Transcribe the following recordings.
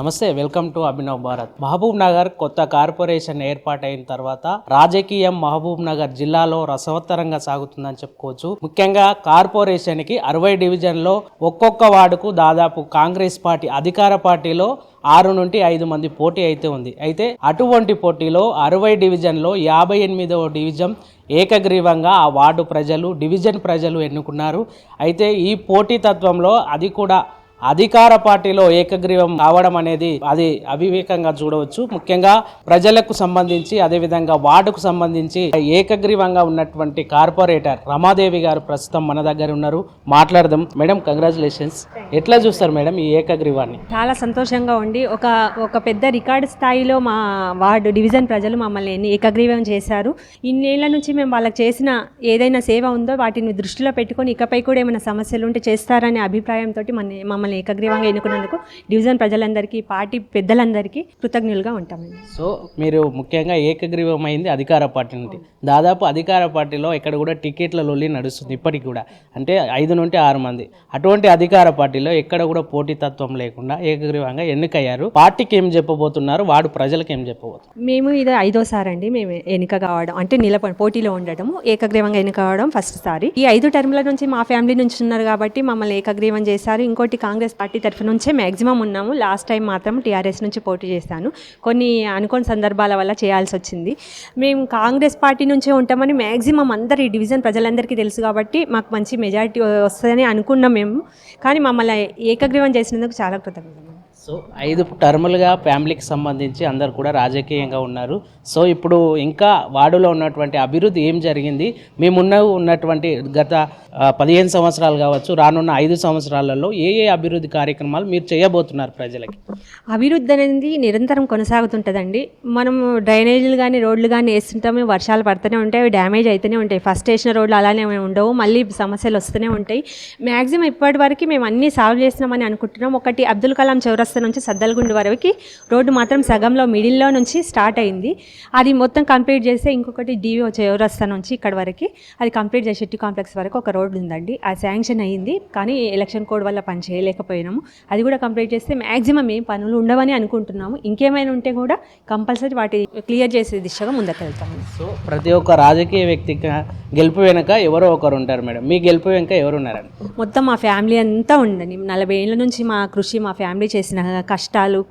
నమస్తే, welcome to Abhinav Bharat. Mahabub Nagar కొత్త corporation ఏర్పాటైన తర్వాత రాజకీయం మహబూబ్ నగర్ జిల్లాలో రసవత్తరంగా సాగుతుందని చెప్పుకోవచ్చు. ముఖ్యంగా కార్పొరేషన్ కి 60 డివిజన్లో ఒక్కొక్క వార్డుకు దాదాపు కాంగ్రెస్ పార్టీ అధికార పార్టీలో 6 నుండి 5 మంది పోటీ అయితే ఉంది. అయితే అటువంటి పోటీలో 60 డివిజన్లో 58వ డివిజన్ ఏకగ్రీవంగా ఆ వార్డు ప్రజలు, డివిజన్ ప్రజలు ఎన్నుకున్నారు. అయితే ఈ పోటీతత్వంలో అది కూడా అధికార పార్టీలో ఏకగ్రీవం కావడం అనేది అది అవివేకంగా చూడవచ్చు. ముఖ్యంగా ప్రజలకు సంబంధించి అదేవిధంగా వార్డుకు సంబంధించి ఏకగ్రీవంగా ఉన్నటువంటి కార్పొరేటర్ రమాదేవి గారు ప్రస్తుతం మన దగ్గర ఉన్నారు. మాట్లాడదాం. Madam, congratulations. ఎట్లా చూస్తారు మేడం ఈ ఏకగ్రీవాన్ని? చాలా సంతోషంగా ఉండి ఒక పెద్ద రికార్డు స్థాయిలో మా వార్డు డివిజన్ ప్రజలు మమ్మల్ని ఏకగ్రీవం చేశారు. ఇన్నేళ్ల నుంచి మేము వాళ్ళకి చేసిన ఏదైనా సేవ ఉందో వాటిని దృష్టిలో పెట్టుకొని ఇకపై కూడా ఏమైనా సమస్యలు ఉంటే చేస్తారనే అభిప్రాయంతో మమ్మల్ని ఏకగ్రీవంగా ఎన్నుకున్నందుకు డివిజన్ ప్రజలందరికీ, పార్టీ పెద్దలందరికీ కృతజ్ఞులుగా ఉంటామండి. సో మీరు ముఖ్యంగా ఏకగ్రీవం అయింది అధికార పార్టీ నుండి. దాదాపు అధికార పార్టీలో ఇక్కడ కూడా టికెట్ల లొల్లి నడుస్తుంది ఇప్పటికి కూడా. అంటే 5 నుండి 6 మంది. అటువంటి అధికార పార్టీలో ఎక్కడ కూడా పోటీతత్వం లేకుండా ఏకగ్రీవంగా ఎన్నికయ్యారు. పార్టీకి ఏం చెప్పబోతున్నారు, వాడు ప్రజలకు ఏం చెప్పబోతున్నారు? మేము ఇది 5వ అండి మేము ఎన్నిక కావడం, అంటే పోటీలో ఉండటము, ఏకగ్రీవంగా ఎన్నిక కావడం ఫస్ట్ సారి. ఈ 5 టర్మ్ల నుంచి మా ఫ్యామిలీ నుంచి ఉన్నారు కాబట్టి మమ్మల్ని ఏకగ్రీవం చేశారు. ఇంకోటి కాంగ్రెస్ పార్టీ తరఫు నుంచే మ్యాక్సిమం ఉన్నాము. లాస్ట్ టైం మాత్రం టీఆర్ఎస్ నుంచి పోటీ చేశాను. కొన్ని అనుకోని సందర్భాల వల్ల చేయాల్సి వచ్చింది. మేము కాంగ్రెస్ పార్టీ నుంచే ఉంటామని మ్యాక్సిమం అందరి డివిజన్ ప్రజలందరికీ తెలుసు కాబట్టి మాకు మంచి మెజారిటీ వస్తుందని అనుకున్నాం మేము. కానీ మమ్మల్ని ఏకగ్రీవం చేసినందుకు చాలా కృతజ్ఞతలు. సో 5 టర్ములుగా ఫ్యామిలీకి సంబంధించి అందరు కూడా రాజకీయంగా ఉన్నారు. సో ఇప్పుడు ఇంకా వార్డులో ఉన్నటువంటి అభివృద్ధి ఏం జరిగింది, ఉన్నటువంటి గత 15 సంవత్సరాలు కావచ్చు, రానున్న 5 సంవత్సరాలలో ఏ అభివృద్ధి కార్యక్రమాలు మీరు చేయబోతున్నారు ప్రజలకి? అభివృద్ధి అనేది నిరంతరం కొనసాగుతుంటుందండి. మనం డ్రైనేజీలు కానీ రోడ్లు కానీ వేస్తుంటాము, వర్షాలు పడుతూనే ఉంటాయి, అవి డ్యామేజ్ అయితేనే ఉంటాయి. ఫస్ట్ వేసిన రోడ్లు అలానే ఉండవు, మళ్ళీ సమస్యలు వస్తూనే ఉంటాయి. మ్యాక్సిమం ఇప్పటి వరకు మేము అన్నీ సాల్వ్ చేస్తున్నామని అనుకుంటున్నాం. ఒకటి అబ్దుల్ కలాం చౌరస్తా నుంచి సద్దల్గుండు వరకు రోడ్డు మాత్రం సగంలో మిడిల్లో నుంచి స్టార్ట్ అయింది. అది మొత్తం కంప్లీట్ చేస్తే ఇంకొకటి డివో చౌరస్తా నుంచి ఇక్కడ వరకు అది కంప్లీట్ చేసి షెట్టి కాంప్లెక్స్ వరకు ఒక రోడ్డు ఉందండి. అది శాంక్షన్ అయ్యింది, కానీ ఎలక్షన్ కోడ్ వల్ల పని చేయలేకపోయినాము. అది కూడా కంప్లీట్ చేస్తే మ్యాక్సిమం ఏం పనులు ఉండవని అనుకుంటున్నాము. ఇంకేమైనా ఉంటే కూడా కంపల్సరీ వాటి క్లియర్ చేసే దిశగా ముందుకెళ్తాము. సో ప్రతి ఒక్క రాజకీయ వ్యక్తికి గెలుపు వెనుక ఎవరో ఒకరు ఉంటారు మేడం. మీ గెలుపు వెనుక ఎవరు ఉన్నారండి? మొత్తం మా ఫ్యామిలీ అంతా ఉండండి. 40 ఏళ్ళ నుంచి మా కృషి, మా ఫ్యామిలీ చేసిన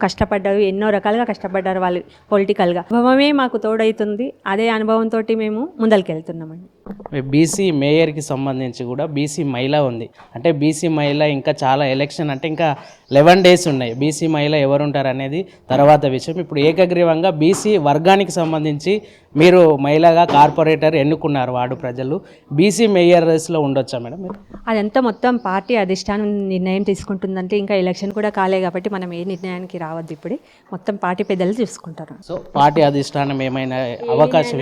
కష్టపడ్డారు, ఎన్నో రకాలుగా కష్టపడ్డారు వాళ్ళు పొలిటికల్గా. అనుభవమే మాకు తోడవుతుంది. అదే అనుభవంతో మేము ముందరికెళ్తున్నామండి. బీసీ మేయర్కి సంబంధించి కూడా బీసీ మహిళ ఉంది. అంటే బీసీ మహిళ ఇంకా చాలా ఎలక్షన్ అంటే ఇంకా 11 డేస్ ఉన్నాయి. బీసీ మహిళ ఎవరు ఉంటారు అనేది తర్వాత విషయం. ఇప్పుడు ఏకగ్రీవంగా బీసీ వర్గానికి సంబంధించి మీరు మహిళగా కార్పొరేటర్ ఎన్నుకున్నారు వార్డు ప్రజలు. బీసీ మేయర్ రేస్లో ఉండొచ్చా మేడం మీరు? అదంతా మొత్తం పార్టీ అధిష్టానం నిర్ణయం తీసుకుంటుందంటే ఇంకా ఎలక్షన్ కూడా కాలే కాబట్టి మనం ఏ నిర్ణయానికి రావద్దు. ఇప్పుడే మొత్తం పార్టీ పెద్దలు చూసుకుంటారు. సో పార్టీ అధిష్టానం ఏమైనా అవకాశం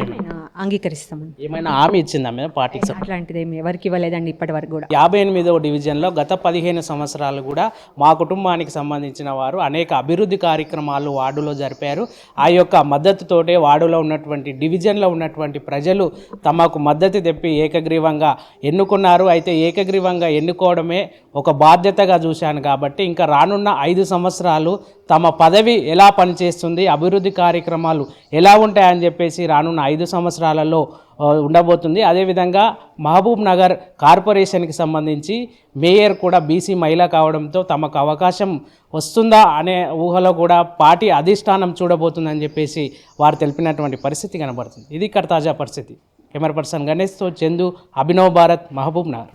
అంగీకరిస్తామని ఏమైనా హామీ ఇచ్చిందా మేడం పార్టీకి? అట్లాంటిది ఏమి ఎవరికి ఇవ్వలేదండి ఇప్పటి వరకు కూడా. 58వ డివిజన్లో గత 15 సంవత్సరాలు కూడా మా కుటుంబానికి సంబంధించిన వారు అనేక అభివృద్ధి కార్యక్రమాలు వార్డులో జరిపారు. ఆ యొక్క మద్దతుతోటే వార్డులో ఉన్నటువంటి డివిజన్లో ఉన్నటువంటి ప్రజలు తమకు మద్దతు తెప్పి ఏకగ్రీవంగా ఎన్నుకున్నారు. అయితే ఏకగ్రీవంగా ఎన్నుకోవడమే ఒక బాధ్యతగా చూశాను కాబట్టి ఇంకా రానున్న 5 సంవత్సరాలు తమ పదవి ఎలా పనిచేస్తుంది, అభివృద్ధి కార్యక్రమాలు ఎలా ఉంటాయని చెప్పేసి రానున్న 5 సంవత్సరాలలో ఉండబోతుంది. అదేవిధంగా మహబూబ్ నగర్ కార్పొరేషన్కి సంబంధించి మేయర్ కూడా బీసీ మహిళ కావడంతో తమకు అవకాశం వస్తుందా అనే ఊహలో కూడా పార్టీ అధిష్టానం చూడబోతుందని చెప్పేసి వారు తెలిపినటువంటి పరిస్థితి కనబడుతుంది. ఇది ఇక్కడ తాజా పరిస్థితి. కెమెరా పర్సన్ గణేష్తో చందు, అభినవ్ భారత్, మహబూబ్ నగర్.